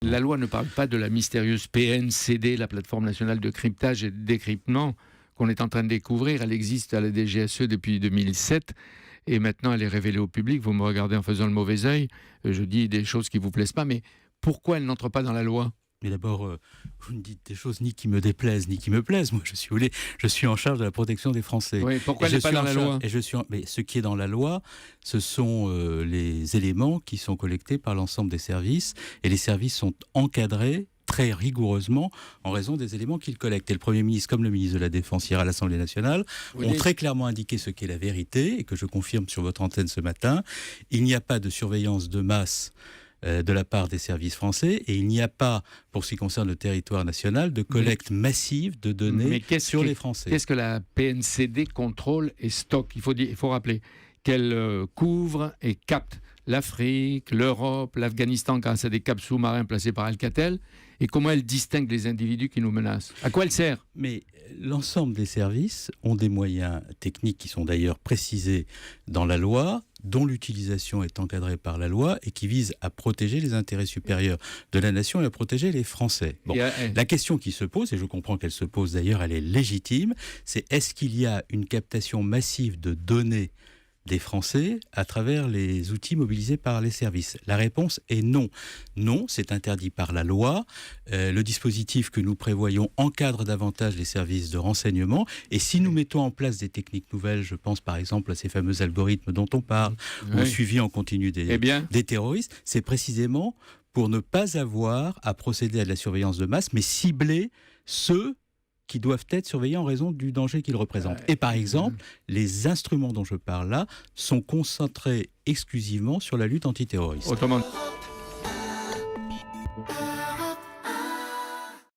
La loi ne parle pas de la mystérieuse PNCD, la plateforme nationale de cryptage et de décryptement qu'on est en train de découvrir. Elle existe à la DGSE depuis 2007 et maintenant elle est révélée au public. Vous me regardez en faisant le mauvais œil, je dis des choses qui ne vous plaisent pas, mais pourquoi elle n'entre pas dans la loi ? Mais d'abord, vous me dites des choses ni qui me déplaisent, ni qui me plaisent. Moi, je suis en charge de la protection des Français. Oui, pourquoi elle n'est pas dans la loi ? Mais ce qui est dans la loi, ce sont les éléments qui sont collectés par l'ensemble des services. Et les services sont encadrés très rigoureusement en raison des éléments qu'ils collectent. Et le Premier ministre, comme le ministre de la Défense hier à l'Assemblée nationale, ont très clairement indiqué ce qu'est la vérité, et que je confirme sur votre antenne ce matin. Il n'y a pas de surveillance de masse de la part des services français, et il n'y a pas, pour ce qui concerne le territoire national, de collecte massive de données sur les Français. Qu'est-ce que la PNCD contrôle et stocke ? Il faut rappeler qu'elle couvre et capte l'Afrique, l'Europe, l'Afghanistan grâce à des câbles sous-marins placés par Alcatel, et comment elle distingue les individus qui nous menacent ? À quoi elle sert ? Mais l'ensemble des services ont des moyens techniques qui sont d'ailleurs précisés dans la loi, dont l'utilisation est encadrée par la loi et qui vise à protéger les intérêts supérieurs de la nation et à protéger les Français. Bon, la question qui se pose, et je comprends qu'elle se pose d'ailleurs, elle est légitime, c'est est-ce qu'il y a une captation massive de données des Français à travers les outils mobilisés par les services ? La réponse est non. Non, c'est interdit par la loi. Le dispositif que nous prévoyons encadre davantage les services de renseignement. Et si nous mettons en place des techniques nouvelles, je pense par exemple à ces fameux algorithmes dont on parle, ou au suivi en continu des terroristes, c'est précisément pour ne pas avoir à procéder à de la surveillance de masse, mais cibler ceux qui doivent être surveillés en raison du danger qu'ils représentent. Et par exemple, les instruments dont je parle là sont concentrés exclusivement sur la lutte antiterroriste. Autrement...